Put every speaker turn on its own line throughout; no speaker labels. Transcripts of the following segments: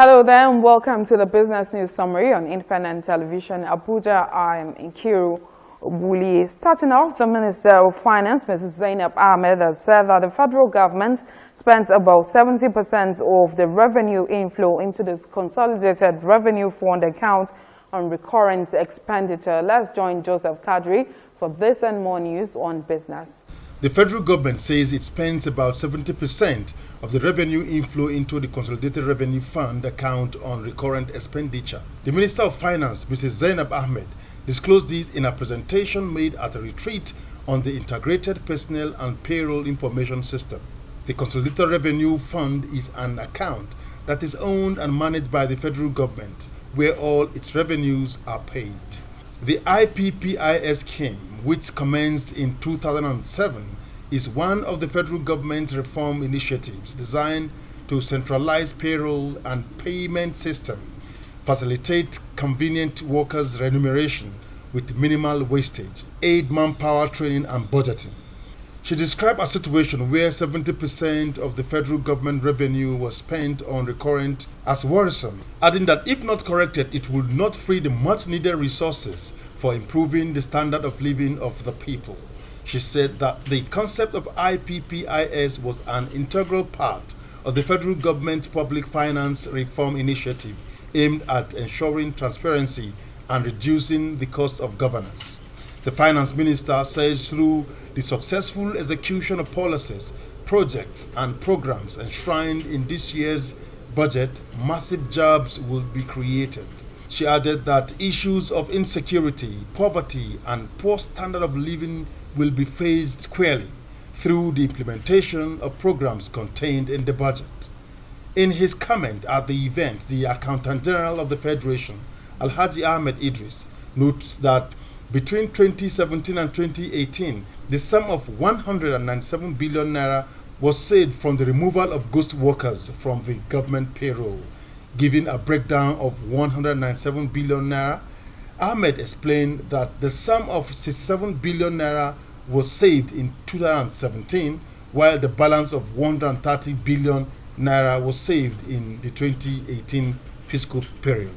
Hello there and welcome to the Business News Summary on Independent Television, Abuja. I am Nkiru Obuli. Starting off, the Minister of Finance, Mrs. Zainab Ahmed, has said that the federal government spends about 70% of the revenue inflow into the Consolidated Revenue Fund account on recurrent expenditure. Let's join Joseph Kadri for this and more news on business.
The federal government says it spends about 70% of the revenue inflow into the Consolidated Revenue Fund account on recurrent expenditure. The Minister of Finance, Mrs. Zainab Ahmed, disclosed this in a presentation made at a retreat on the Integrated Personnel and Payroll Information System. The Consolidated Revenue Fund is an account that is owned and managed by the federal government, where all its revenues are paid. The IPPIS scheme, which commenced in 2007, is one of the federal government's reform initiatives designed to centralize payroll and payment system, facilitate convenient workers' remuneration with minimal wastage, aid manpower training and budgeting. She described a situation where 70% of the federal government revenue was spent on recurrent as worrisome, adding that if not corrected, it would not free the much-needed resources for improving the standard of living of the people. She said that the concept of IPPIS was an integral part of the federal government's public finance reform initiative aimed at ensuring transparency and reducing the cost of governance. The finance minister says through the successful execution of policies, projects and programs enshrined in this year's budget, massive jobs will be created. She added that issues of insecurity, poverty and poor standard of living will be faced squarely through the implementation of programs contained in the budget. In his comment at the event, the Accountant General of the Federation, Alhaji Ahmed Idris, notes that between 2017 and 2018, the sum of 197 billion naira was saved from the removal of ghost workers from the government payroll. Giving a breakdown of 197 billion naira, Ahmed explained that the sum of 67 billion naira was saved in 2017, while the balance of 130 billion naira was saved in the 2018 fiscal period.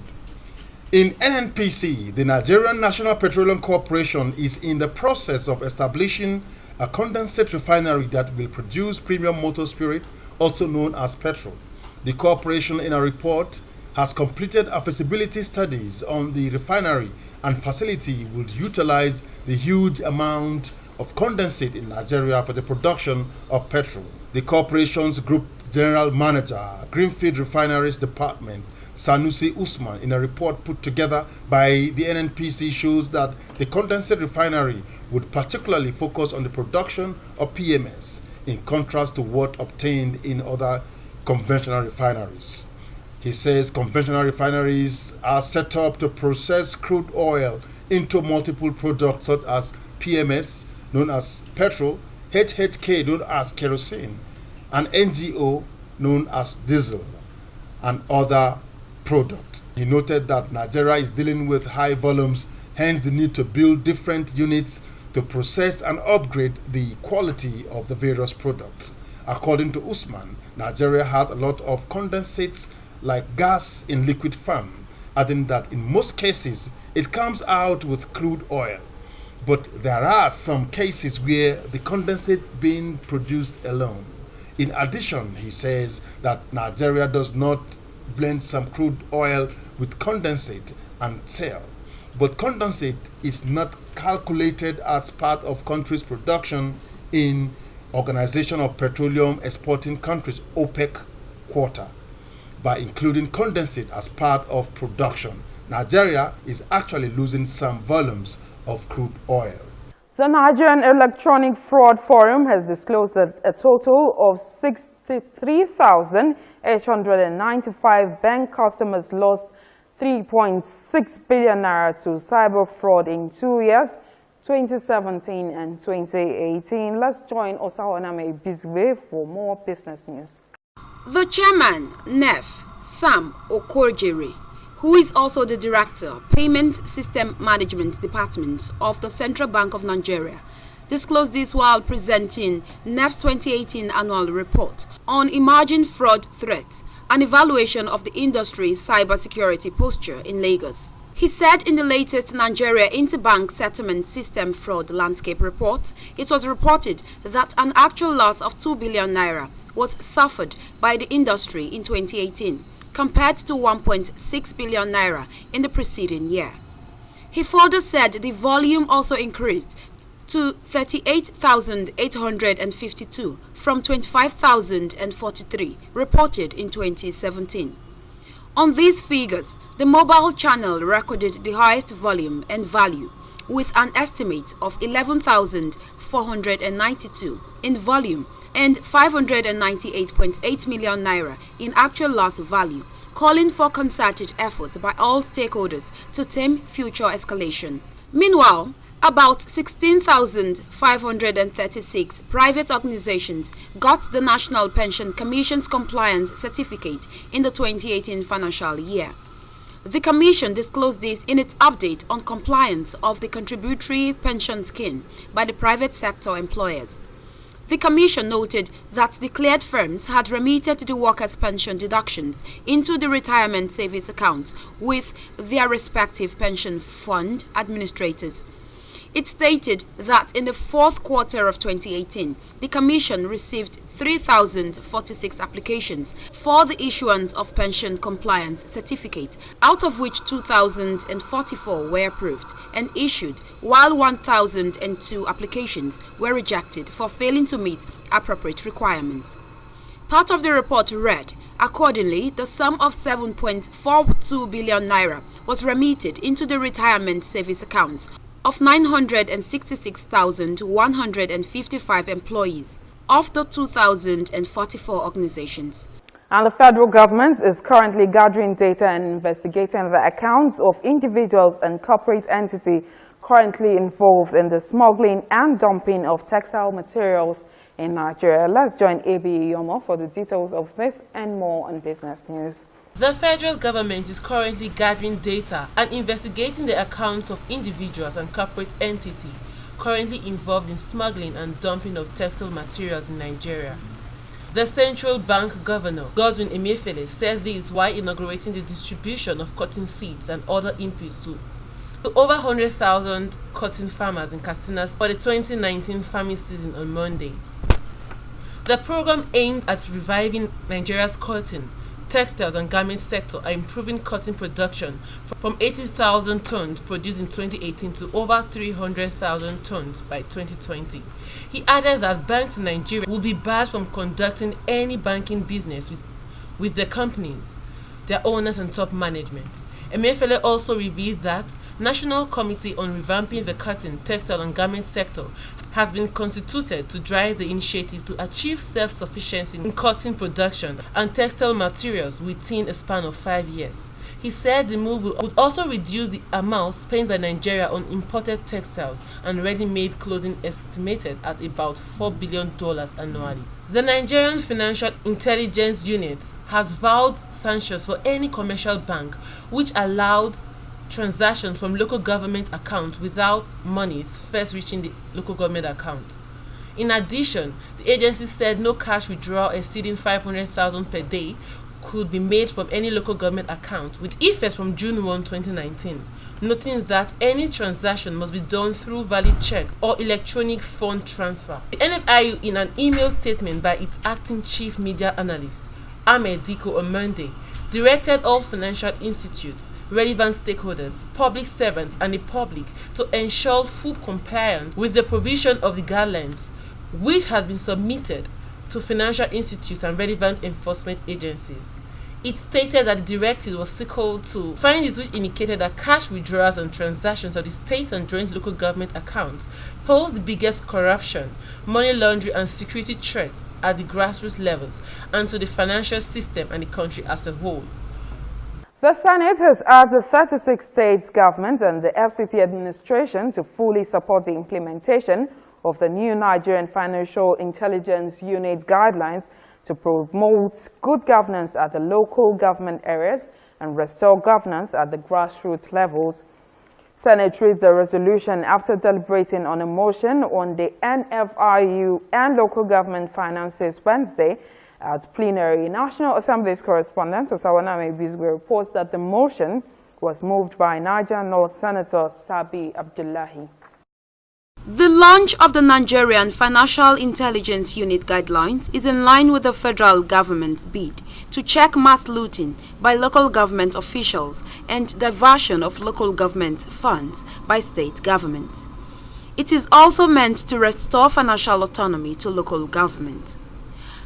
In NNPC, the Nigerian National Petroleum Corporation is in the process of establishing a condensate refinery that will produce premium motor spirit, also known as petrol. The corporation, in a report, has completed a feasibility studies on the refinery and facility would utilize the huge amount of condensate in Nigeria for the production of petrol. The corporation's Group General Manager, Greenfield Refineries Department, Sanusi Usman, in a report put together by the NNPC, shows that the condensate refinery would particularly focus on the production of PMS, in contrast to what obtained in other conventional refineries. He says conventional refineries are set up to process crude oil into multiple products such as PMS, known as petrol, HHK, known as kerosene, and NGO, known as diesel, and other products. He noted that Nigeria is dealing with high volumes, hence the need to build different units to process and upgrade the quality of the various products. According to Usman, Nigeria has a lot of condensates like gas in liquid form, adding that in most cases it comes out with crude oil. But there are some cases where the condensate being produced alone. In addition, he says that Nigeria does not blend some crude oil with condensate and sell, but condensate is not calculated as part of country's production in Organization of Petroleum Exporting Countries (OPEC) quota. By including condensate as part of production, Nigeria is actually losing some volumes of crude oil.
The Nigerian Electronic Fraud Forum has disclosed that a total of 63,895 bank customers lost 3.6 billion naira to cyber fraud in 2 years, 2017 and 2018. Let's join Osaoname Bizwe for more business news.
The chairman, NEF, Sam Okorjere, who is also the director, Payment System Management Department of the Central Bank of Nigeria, disclosed this while presenting NEF's 2018 annual report on emerging fraud threats and evaluation of the industry's cybersecurity posture in Lagos. He said in the latest Nigeria Interbank Settlement System Fraud Landscape Report, it was reported that an actual loss of 2 billion naira was suffered by the industry in 2018, compared to 1.6 billion naira in the preceding year. He further said the volume also increased to 38,852 from 25,043 reported in 2017. On these figures, the mobile channel recorded the highest volume and value, with an estimate of 11,492 in volume and 598.8 million naira in actual loss value, calling for concerted efforts by all stakeholders to tame future escalation. Meanwhile, about 16,536 private organizations got the National Pension Commission's compliance certificate in the 2018 financial year. The Commission disclosed this in its update on compliance of the contributory pension scheme by the private sector employers. The Commission noted that declared firms had remitted the workers' pension deductions into the retirement savings accounts with their respective pension fund administrators. It stated that in the fourth quarter of 2018, the Commission received 3,046 applications for the issuance of pension compliance certificates, out of which 2,044 were approved and issued, while 1,002 applications were rejected for failing to meet appropriate requirements. Part of the report read, accordingly, the sum of 7.42 billion naira was remitted into the retirement savings accounts of 966,155 employees of the 2,044 organizations.
And the federal government is currently gathering data and investigating the accounts of individuals and corporate entities currently involved in the smuggling and dumping of textile materials in Nigeria. Let's join A.B. Yomo for the details of this and more on Business News.
The federal government is currently gathering data and investigating the accounts of individuals and corporate entities currently involved in smuggling and dumping of textile materials in Nigeria. The Central Bank Governor, Godwin Emefiele, said this while inaugurating the distribution of cotton seeds and other inputs to over 100,000 cotton farmers in Katsina for the 2019 farming season on Monday. The program aimed at reviving Nigeria's cotton, textiles and garment sector are improving cotton production from 80,000 tons produced in 2018 to over 300,000 tons by 2020. He added that banks in Nigeria will be barred from conducting any banking business with the companies, their owners and top management. Emefiele also revealed that National Committee on Revamping the Cotton, Textile and Garment Sector has been constituted to drive the initiative to achieve self-sufficiency in cotton production and textile materials within a span of 5 years. He said the move would also reduce the amount spent by Nigeria on imported textiles and ready-made clothing, estimated at about $4 billion annually. The Nigerian Financial Intelligence Unit has vowed sanctions for any commercial bank which allowed transactions from local government accounts without monies first reaching the local government account. In addition, the agency said no cash withdrawal exceeding 500,000 per day could be made from any local government account with effect from June 1, 2019, noting that any transaction must be done through valid checks or electronic fund transfer. The NFIU, in an email statement by its acting chief media analyst, Ahmed Diko, on Monday, directed all financial institutes, relevant stakeholders, public servants and the public to ensure full compliance with the provision of the guidelines, which has been submitted to financial institutes and relevant enforcement agencies. It stated that the directive was sequel to findings which indicated that cash withdrawals and transactions of the state and joint local government accounts pose the biggest corruption, money laundering and security threats at the grassroots levels and to the financial system and the country as a whole.
The Senate has asked the 36 states governments and the FCT administration to fully support the implementation of the new Nigerian Financial Intelligence Unit guidelines to promote good governance at the local government areas and restore governance at the grassroots levels. Senate reads the resolution after deliberating on a motion on the NFIU and local government finances Wednesday at plenary. National Assembly's correspondent Osawaname Bizwe reports that the motion was moved by Niger North Senator Sabi Abdullahi.
The launch of the Nigerian Financial Intelligence Unit guidelines is in line with the federal government's bid to check mass looting by local government officials and diversion of local government funds by state governments. It is also meant to restore financial autonomy to local government.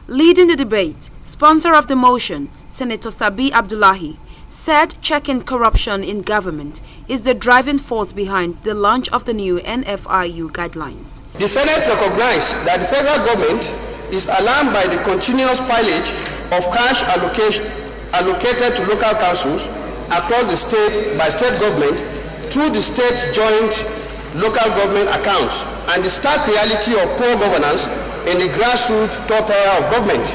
Leading the debate, sponsor of the motion, Senator Sabi Abdullahi, said checking corruption in government is the driving force behind the launch of the new NFIU guidelines.
The Senate recognized that the federal government is alarmed by the continuous pillage of cash allocated to local councils across the state by state government through the state joint local government accounts and the stark reality of poor governance in the grassroots top tier of government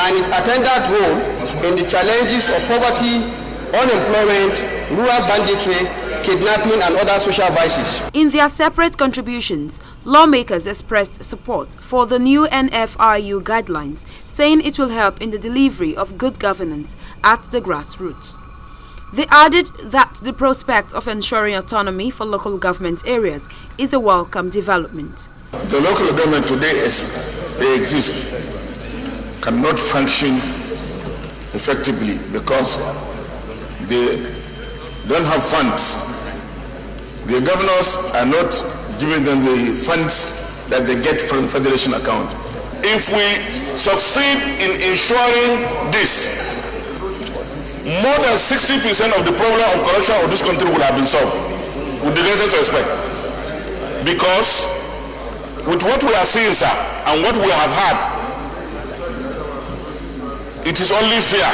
and its attendant role in the challenges of poverty, unemployment, rural banditry, kidnapping and other social vices.
In their separate contributions, lawmakers expressed support for the new NFIU guidelines, saying it will help in the delivery of good governance at the grassroots. They added that the prospect of ensuring autonomy for local government areas is a welcome development.
The local government today, as they exist, cannot function effectively because they don't have funds. The governors are not giving them the funds that they get from the federation account.
If we succeed in ensuring this, more than 60% of the problem of corruption of this country will have been solved, with the greatest respect. Because with what we are seeing, sir, and what we have had, it is only fair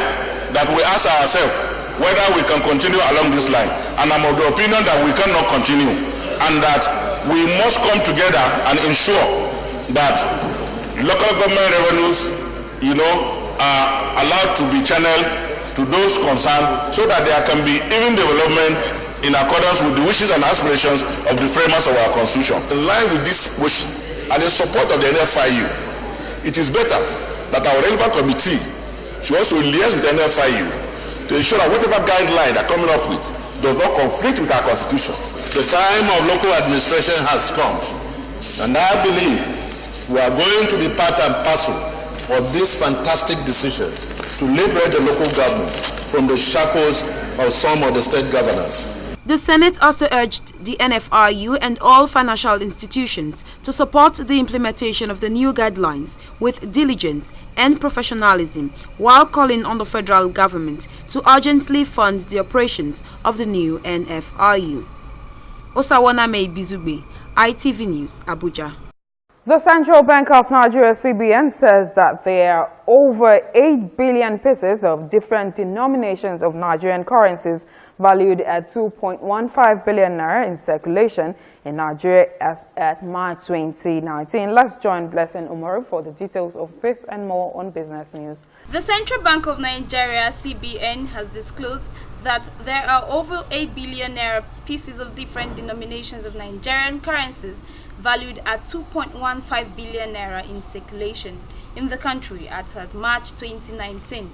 that we ask ourselves whether we can continue along this line. And I'm of the opinion that we cannot continue, and that we must come together and ensure that local government revenues, are allowed to be channeled to those concerned so that there can be even development in accordance with the wishes and aspirations of the framers of our constitution. In line with this motion and in support of the NFIU, it is better that our relevant committee should also liaise with the NFIU to ensure that whatever guideline they're coming up with does not conflict with our constitution.
The time of local administration has come, and I believe we are going to be part and parcel of this fantastic decision to liberate the local government from the shackles of some of the state governors.
The Senate also urged the NFIU and all financial institutions to support the implementation of the new guidelines with diligence and professionalism, while calling on the federal government to urgently fund the operations of the new NFIU. Osawaname Bizube, ITV News, Abuja.
The Central Bank of Nigeria, CBN, says that there are over 8 billion pieces of different denominations of Nigerian currencies valued at 2.15 billion naira in circulation in Nigeria as at March 2019. Let's join Blessing Umaru for the details of this and more on Business News.
The Central Bank of Nigeria, CBN, has disclosed that there are over 8 billion naira pieces of different denominations of Nigerian currencies valued at 2.15 billion naira in circulation in the country as at March 2019.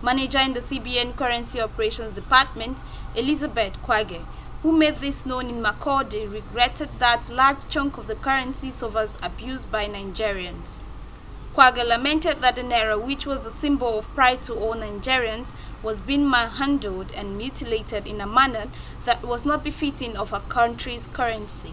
Manager in the CBN Currency Operations Department, Elizabeth Kwage, who made this known in Makurdi, regretted that large chunk of the currency suffers abuse by Nigerians. Kwage lamented that the naira, which was the symbol of pride to all Nigerians, was being manhandled and mutilated in a manner that was not befitting of a country's currency.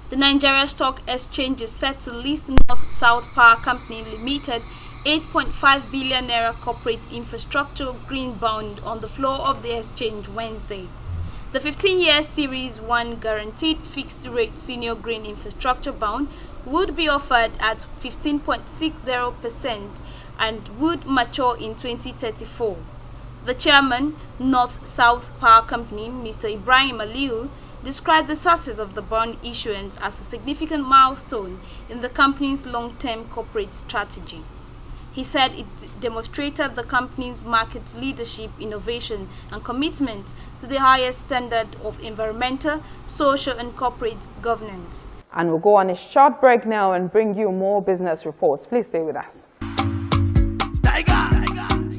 The Nigeria Stock Exchange is set to list North-South Power Company Limited 8.5 billion naira corporate infrastructure green bond on the floor of the exchange Wednesday. The 15-year Series 1 guaranteed fixed-rate senior green infrastructure bond would be offered at 15.60% and would mature in 2034. The chairman, North-South Power Company, Mr. Ibrahim Aliu, described the success of the bond issuance as a significant milestone in the company's long-term corporate strategy. He said it demonstrated the company's market leadership, innovation, and commitment to the highest standard of environmental, social, and corporate governance.
And we'll go on a short break now and bring you more business reports. Please stay with us.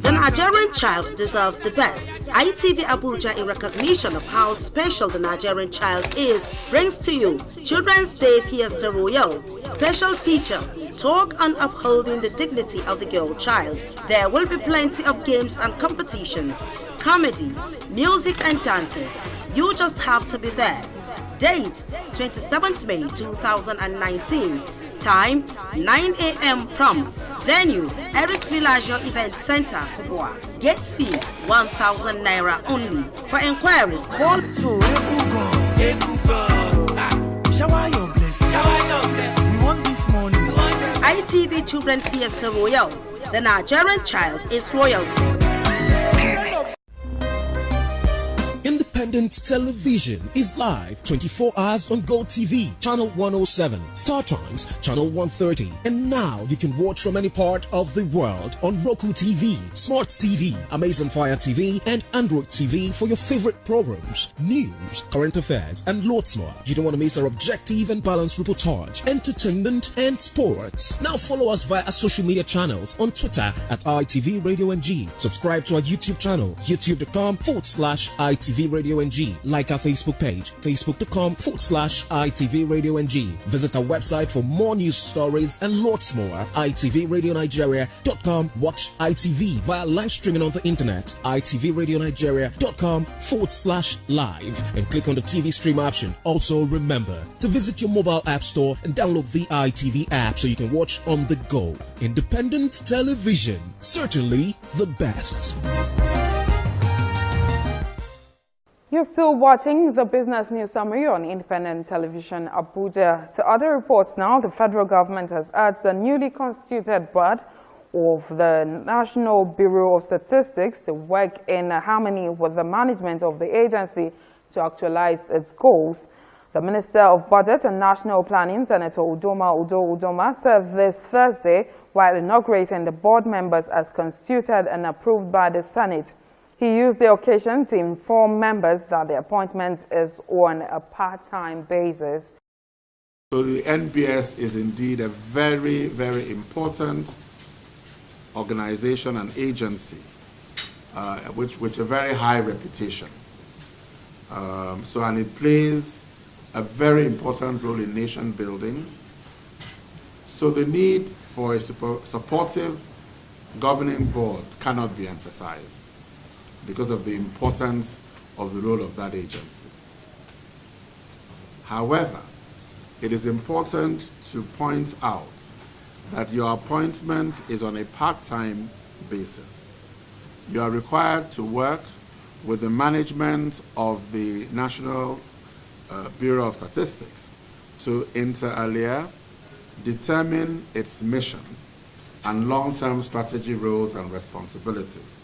The Nigerian child deserves the best. ITV Abuja, in recognition of how special the Nigerian child is, brings to you Children's Day Fiesta Royale. Special feature, talk on upholding the dignity of the girl child. There will be plenty of games and competitions, comedy, music and dances. You just have to be there. Date, 27th May 2019. Time, 9 a.m. prompt. Venue, Eric Villaggio Event Center, Kubwa. Gate fee, 1,000 naira only. For inquiries, call. We want this morning. ITV Children's Fiesta Royale. The Nigerian child is royalty.
Independent television is live 24 hours on GoTV, channel 107, Star Times, channel 130. And now you can watch from any part of the world on Roku TV, Smart TV, Amazon Fire TV, and Android TV for your favorite programs, news, current affairs, and lots more. You don't want to miss our objective and balanced reportage, entertainment, and sports. Now follow us via our social media channels on Twitter at ITV Radio NG. Subscribe to our YouTube channel, youtube.com/ITV Radio NG. Like our Facebook page, facebook.com/ITV Radio NG. Visit our website for more news stories and lots more. ITVRadioNigeria.com. Watch ITV via live streaming on the internet. ITVRadioNigeria.com/live and click on the TV stream option. Also remember to visit your mobile app store and download the ITV app so you can watch on the go. Independent television, certainly the best.
You're still watching the Business News Summary on Independent Television Abuja. To other reports now, the federal government has urged the newly constituted board of the National Bureau of Statistics to work in harmony with the management of the agency to actualize its goals. The Minister of Budget and National Planning, Senator Udoma Udoma, said this Thursday while inaugurating the board members as constituted and approved by the Senate. He used the occasion to inform members that the appointment is on a part-time basis.
So the NBS is indeed a very, very important organization and agency with a very high reputation. And it plays a very important role in nation building. So the need for a supportive governing board cannot be emphasized, because of the importance of the role of that agency. However, it is important to point out that your appointment is on a part-time basis. You are required to work with the management of the National Bureau of Statistics to inter alia determine its mission and long-term strategy, roles, and responsibilities,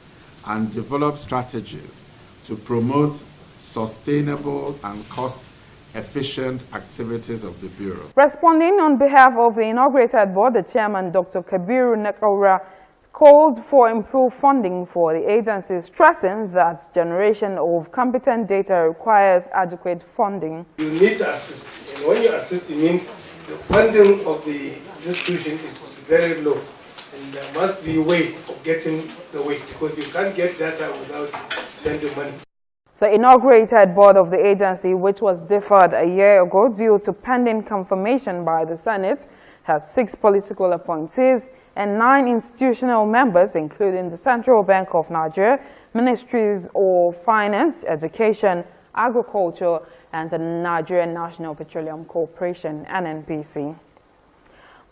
and develop strategies to promote sustainable and cost-efficient activities of the Bureau.
Responding on behalf of the inaugurated board, the chairman, Dr. Kabiru Nekaura, called for improved funding for the agency, stressing that generation of competent data requires adequate funding.
You need to assist, and when you assist, you mean the funding of the institution is very low. And there must be a way of getting the weight, because you can't get data without spending money.
The inaugurated board of the agency, which was deferred a year ago due to pending confirmation by the Senate, has 6 political appointees and 9 institutional members, including the Central Bank of Nigeria, Ministries of Finance, Education, Agriculture, and the Nigerian National Petroleum Corporation, NNPC.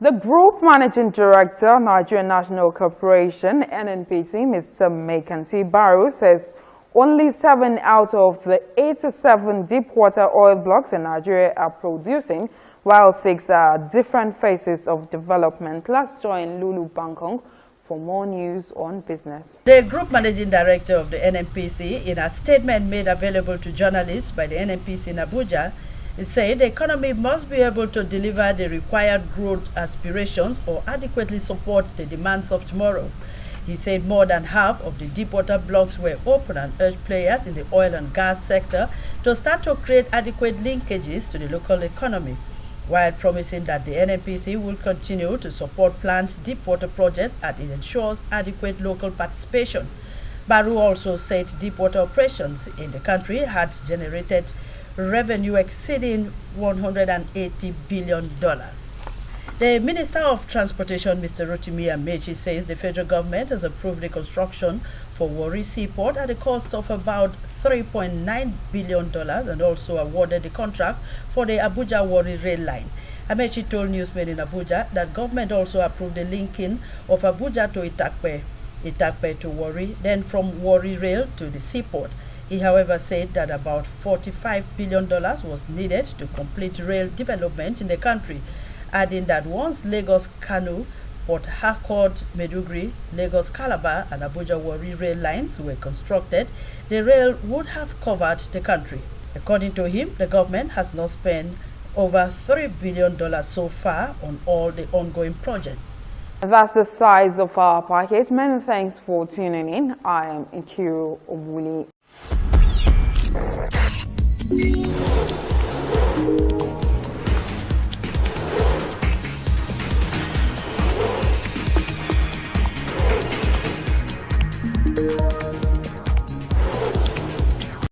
The Group Managing Director, Nigerian National Corporation, NNPC, Mr. Mekanti Baru, says only 7 out of the 87 deep-water oil blocks in Nigeria are producing, while 6 are different phases of development. Let's join Lulu Bangkong for more news on business.
The Group Managing Director of the NNPC, in a statement made available to journalists by the NNPC in Abuja, said the economy must be able to deliver the required growth aspirations or adequately support the demands of tomorrow. He said more than half of the deepwater blocks were open and urged players in the oil and gas sector to start to create adequate linkages to the local economy, while promising that the NNPC will continue to support planned deepwater projects as it ensures adequate local participation. Baru also said deepwater operations in the country had generated revenue exceeding $180 billion. The Minister of Transportation, Mr. Rotimi Amechi, says the federal government has approved the construction for Warri Seaport at a cost of about $3.9 billion and also awarded the contract for the Abuja-Warri rail line. Amechi told newsmen in Abuja that government also approved the linking of Abuja to Itakpe to Warri, then from Warri rail to the seaport. He, however, said that about $45 billion was needed to complete rail development in the country, adding that once Lagos-Kano, Port Harcourt-Maiduguri, Lagos-Calabar and Abuja-Warri rail lines were constructed, the rail would have covered the country. According to him, the government has now spent over $3 billion so far on all the ongoing projects.
That's the size of our package. Many thanks for tuning in. I am Nkiru Obuli.